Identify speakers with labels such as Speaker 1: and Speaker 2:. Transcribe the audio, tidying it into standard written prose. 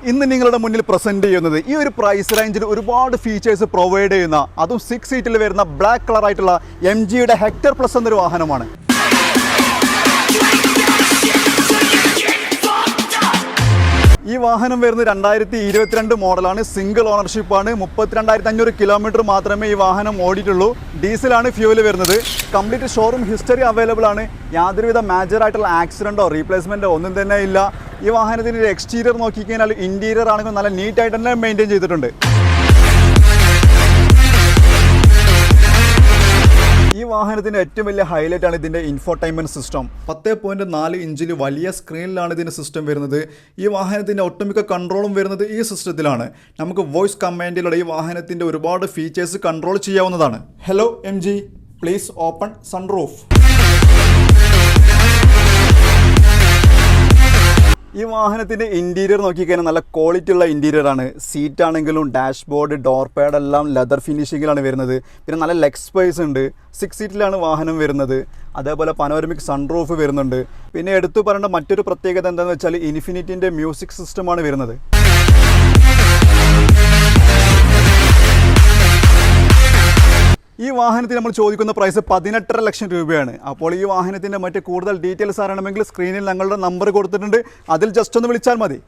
Speaker 1: ഇന്ന് നിങ്ങളുടെ മുന്നിൽ പ്രസന്റ് ചെയ്യുന്നത് ഈ ഒരു പ്രൈസ് റേഞ്ചിൽ ഒരുപാട് ഫീച്ചേഴ്സ് പ്രൊവൈഡ് ചെയ്യുന്ന അതും 6 സീറ്റിൽ വരുന്ന ബ്ലാക്ക് കളർ ആയിട്ടുള്ള MGയുടെ ഹെക്ടർ പ്ലസ് എന്നൊരു വാഹനമാണ്. ഈ വാഹനം വരുന്നത് 2022 മോഡലാണ്. സിംഗിൾ ഓണർഷിപ്പാണ്. 32,500 കിലോമീറ്റർ മാത്രമേ ഈ വാഹനം ഓടിയിട്ടുള്ളൂ. ഡീസലാണ് ഫ്യൂവൽ വരുന്നത്. കംപ്ലീറ്റ് ഷോറൂം ഹിസ്റ്ററി അവൈലബിൾ ആണ്. യാതൊരുവിധ മേജർ ആയിട്ടുള്ള ആക്സിഡൻറ്റോ റീപ്ലേസ്മെൻറ്റോ ഒന്നും തന്നെ ഇല്ല. ഈ വാഹനത്തിൻ്റെ എക്സ്റ്റീരിയർ നോക്കിക്കഴിഞ്ഞാൽ ഇൻറ്റീരിയർ ആണെങ്കിൽ നല്ല നീറ്റായിട്ട് തന്നെ മെയിൻറ്റെയിൻ ചെയ്തിട്ടുണ്ട്. ഈ വാഹനത്തിൻ്റെ ഏറ്റവും വലിയ ഹൈലൈറ്റ് ആണ് ഇതിൻ്റെ ഇൻഫോടൈൻമെൻറ്റ് സിസ്റ്റം. 10.4 ഇഞ്ചിൽ വലിയ സ്ക്രീനിലാണ് ഇതിൻ്റെ സിസ്റ്റം വരുന്നത്. ഈ വാഹനത്തിൻ്റെ ഒട്ടുമിക്ക കൺട്രോളും വരുന്നത് ഈ സിസ്റ്റത്തിലാണ്. നമുക്ക് വോയിസ് കമാൻഡിലൂടെ ഈ വാഹനത്തിൻ്റെ ഒരുപാട് ഫീച്ചേഴ്സ് കൺട്രോൾ ചെയ്യാവുന്നതാണ്. Hello MG, please open sunroof. ഈ വാഹനത്തിൻ്റെ ഇൻറ്റീരിയർ നോക്കിക്കഴിഞ്ഞാൽ നല്ല ക്വാളിറ്റി ഉള്ള ഇൻറ്റീരിയർ ആണ്. സീറ്റ് ആണെങ്കിലും ഡാഷ്ബോർഡ്, ഡോർ പാഡ് എല്ലാം ലെതർ ഫിനിഷിങ്ങിലാണ് വരുന്നത്. പിന്നെ നല്ല ലെഗ് സ്പേസ് ഉണ്ട്. 6 സീറ്റിലാണ് വാഹനം വരുന്നത്. അതേപോലെ പനോരമിക് സൺറൂഫ് വരുന്നുണ്ട്. പിന്നെ എടുത്തു പറയേണ്ട മറ്റൊരു പ്രത്യേകത എന്താണെന്ന് വെച്ചാൽ ഇൻഫിനിറ്റിൻ്റെ മ്യൂസിക് സിസ്റ്റമാണ് വരുന്നത്. ഈ വാഹനത്തിന് നമ്മൾ ചോദിക്കുന്ന പ്രൈസ് 18.5 ലക്ഷം രൂപയാണ്. അപ്പോൾ ഈ വാഹനത്തിൻ്റെ മറ്റ് കൂടുതൽ ഡീറ്റെയിൽസ് അറിയണമെങ്കിൽ സ്ക്രീനിൽ ഞങ്ങളുടെ നമ്പർ കൊടുത്തിട്ടുണ്ട്. അതിൽ ജസ്റ്റ് ഒന്ന് വിളിച്ചാൽ മതി.